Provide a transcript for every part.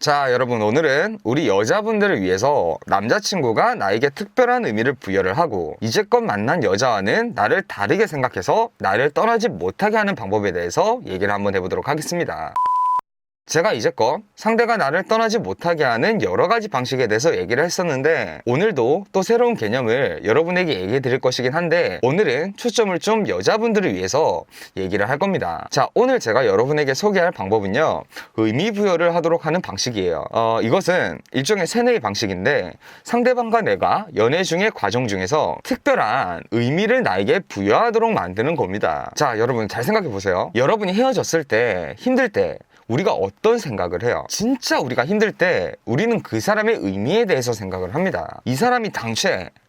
자, 여러분, 오늘은 우리 여자분들을 위해서 남자친구가 나에게 특별한 의미를 부여를 하고 이제껏 만난 여자와는 나를 다르게 생각해서 나를 떠나지 못하게 하는 방법에 대해서 얘기를 한번 해보도록 하겠습니다. 제가 이제껏 상대가 나를 떠나지 못하게 하는 여러 가지 방식에 대해서 얘기를 했었는데, 오늘도 또 새로운 개념을 여러분에게 얘기해 드릴 것이긴 한데, 오늘은 초점을 좀 여자분들을 위해서 얘기를 할 겁니다. 자, 오늘 제가 여러분에게 소개할 방법은요, 의미 부여를 하도록 하는 방식이에요. 이것은 일종의 세뇌의 방식인데, 상대방과 내가 연애 중의 과정 중에서 특별한 의미를 나에게 부여하도록 만드는 겁니다. 자, 여러분 잘 생각해 보세요. 여러분이 헤어졌을 때, 힘들 때 우리가 어떤 생각을 해요? 진짜 우리가 힘들 때 우리는 그 사람의 의미에 대해서 생각을 합니다. 이 사람이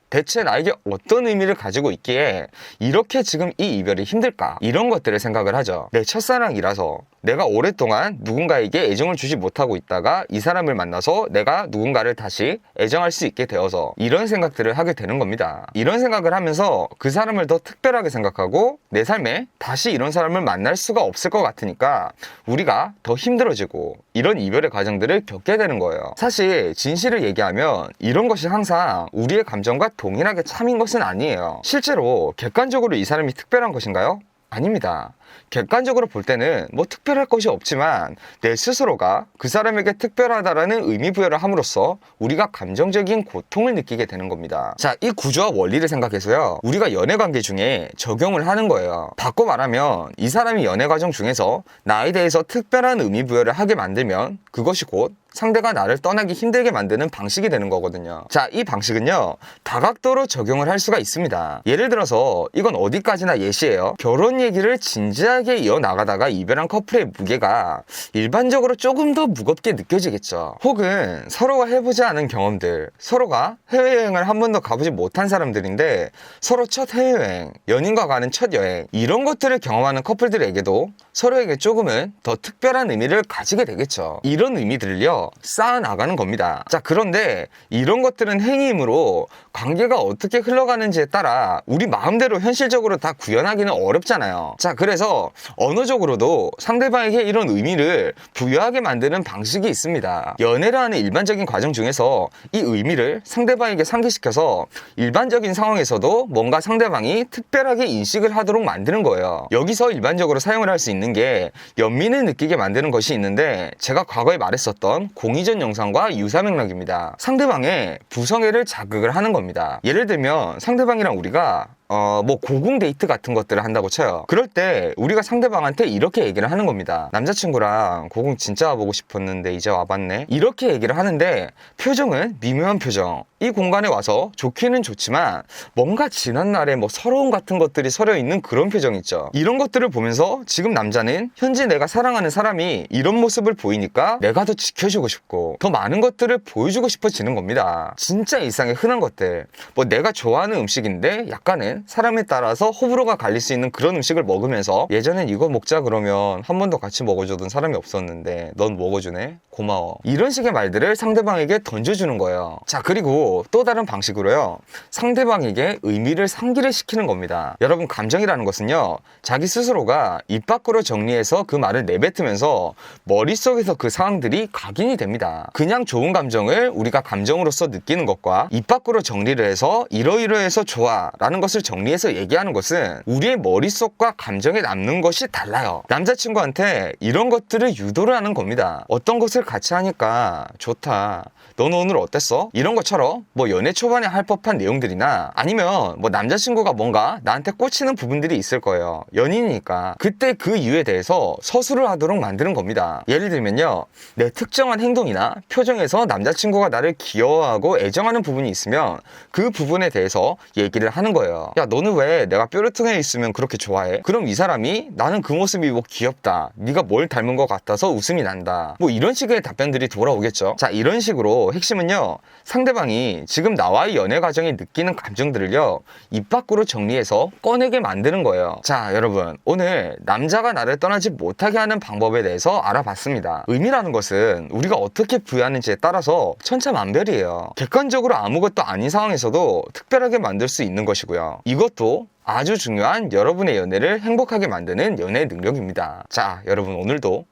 대체 나에게 어떤 의미를 가지고 있기에 이렇게 지금 이 이별이 힘들까? 이런 것들을 생각을 하죠. 내 첫사랑이라서 내가 오랫동안 누군가에게 애정을 주지 못하고 있다가 이 사람을 만나서 내가 누군가를 다시 애정할 수 있게 되어서 이런 생각들을 하게 되는 겁니다. 이런 생각을 하면서 그 사람을 더 특별하게 생각하고 내 삶에 다시 이런 사람을 만날 수가 없을 것 같으니까 우리가 더 힘들어지고 이런 이별의 과정들을 겪게 되는 거예요. 사실 진실을 얘기하면 이런 것이 항상 우리의 감정과 동일하게 참인 것은 아니에요. 실제로 객관적으로 이 사람이 특별한 것인가요? 아닙니다. 객관적으로 볼 때는 뭐 특별할 것이 없지만 내 스스로가 그 사람에게 특별하다라는 의미 부여를 함으로써 우리가 감정적인 고통을 느끼게 되는 겁니다. 자, 이 구조와 원리를 생각해서요, 우리가 연애관계 중에 적용을 하는 거예요. 바꿔 말하면 이 사람이 연애 과정 중에서 나에 대해서 특별한 의미 부여를 하게 만들면 그것이 곧 상대가 나를 떠나기 힘들게 만드는 방식이 되는 거거든요. 자, 이 방식은요, 다각도로 적용을 할 수가 있습니다. 예를 들어서 이건 어디까지나 예시예요. 결혼 얘기를 진지하게 이어나가다가 이별한 커플의 무게가 일반적으로 조금 더 무겁게 느껴지겠죠. 혹은 서로가 해보지 않은 경험들, 서로가 해외여행을 한 번도 가보지 못한 사람들인데 서로 첫 해외여행, 연인과 가는 첫 여행, 이런 것들을 경험하는 커플들에게도 서로에게 조금은 더 특별한 의미를 가지게 되겠죠. 이런 의미들을요, 쌓아나가는 겁니다. 자, 그런데 이런 것들은 행위이므로 관계가 어떻게 흘러가는지에 따라 우리 마음대로 현실적으로 다 구현하기는 어렵잖아요. 자, 그래서 언어적으로도 상대방에게 이런 의미를 부여하게 만드는 방식이 있습니다. 연애를 하는 일반적인 과정 중에서 이 의미를 상대방에게 상기시켜서 일반적인 상황에서도 뭔가 상대방이 특별하게 인식을 하도록 만드는 거예요. 여기서 일반적으로 사용을 할 수 있는 게 연민을 느끼게 만드는 것이 있는데, 제가 과거에 말했었던 공이전 영상과 유사 맥락입니다. 상대방의 부성애를 자극을 하는 겁니다. 예를 들면 상대방이랑 우리가 고궁 데이트 같은 것들을 한다고 쳐요. 그럴 때 우리가 상대방한테 이렇게 얘기를 하는 겁니다. 남자친구랑 고궁 진짜 와보고 싶었는데 이제 와봤네. 이렇게 얘기를 하는데 표정은 미묘한 표정. 이 공간에 와서 좋기는 좋지만 뭔가 지난날에 서러움 같은 것들이 서려 있는 그런 표정 있죠. 이런 것들을 보면서 지금 남자는 현재 내가 사랑하는 사람이 이런 모습을 보이니까 내가 더 지켜주고 싶고 더 많은 것들을 보여주고 싶어지는 겁니다. 진짜 일상의 흔한 것들, 내가 좋아하는 음식인데 약간은 사람에 따라서 호불호가 갈릴 수 있는 그런 음식을 먹으면서 예전엔 이거 먹자 그러면 한 번도 같이 먹어주던 사람이 없었는데 넌 먹어주네? 고마워. 이런 식의 말들을 상대방에게 던져주는 거예요. 자, 그리고 또 다른 방식으로요, 상대방에게 의미를 상기를 시키는 겁니다. 여러분, 감정이라는 것은요, 자기 스스로가 입 밖으로 정리해서 그 말을 내뱉으면서 머릿속에서 그 상황들이 각인이 됩니다. 그냥 좋은 감정을 우리가 감정으로서 느끼는 것과 입 밖으로 정리를 해서 이러이러해서 좋아 라는 것을 정리해서 얘기하는 것은 우리의 머릿속과 감정에 남는 것이 달라요. 남자친구한테 이런 것들을 유도를 하는 겁니다. 어떤 것을 같이 하니까 좋다, 너는 오늘 어땠어? 이런 것처럼 연애 초반에 할 법한 내용들이나 아니면 남자친구가 뭔가 나한테 꽂히는 부분들이 있을 거예요. 연인이니까 그때 그 이유에 대해서 서술을 하도록 만드는 겁니다. 예를 들면요, 내 특정한 행동이나 표정에서 남자친구가 나를 귀여워하고 애정하는 부분이 있으면 그 부분에 대해서 얘기를 하는 거예요. 야, 너는 왜 내가 뾰루퉁해 있으면 그렇게 좋아해? 그럼 이 사람이 나는 그 모습이 귀엽다, 네가 뭘 닮은 것 같아서 웃음이 난다, 이런 식의 답변들이 돌아오겠죠. 자, 이런 식으로 핵심은요, 상대방이 지금 나와의 연애 과정에 느끼는 감정들을요, 입 밖으로 정리해서 꺼내게 만드는 거예요. 자, 여러분, 오늘 남자가 나를 떠나지 못하게 하는 방법에 대해서 알아봤습니다. 의미라는 것은 우리가 어떻게 부여하는지에 따라서 천차만별이에요. 객관적으로 아무것도 아닌 상황에서도 특별하게 만들 수 있는 것이고요. 이것도 아주 중요한 여러분의 연애를 행복하게 만드는 연애 능력입니다. 자, 여러분, 오늘도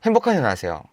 행복한 연애 하세요.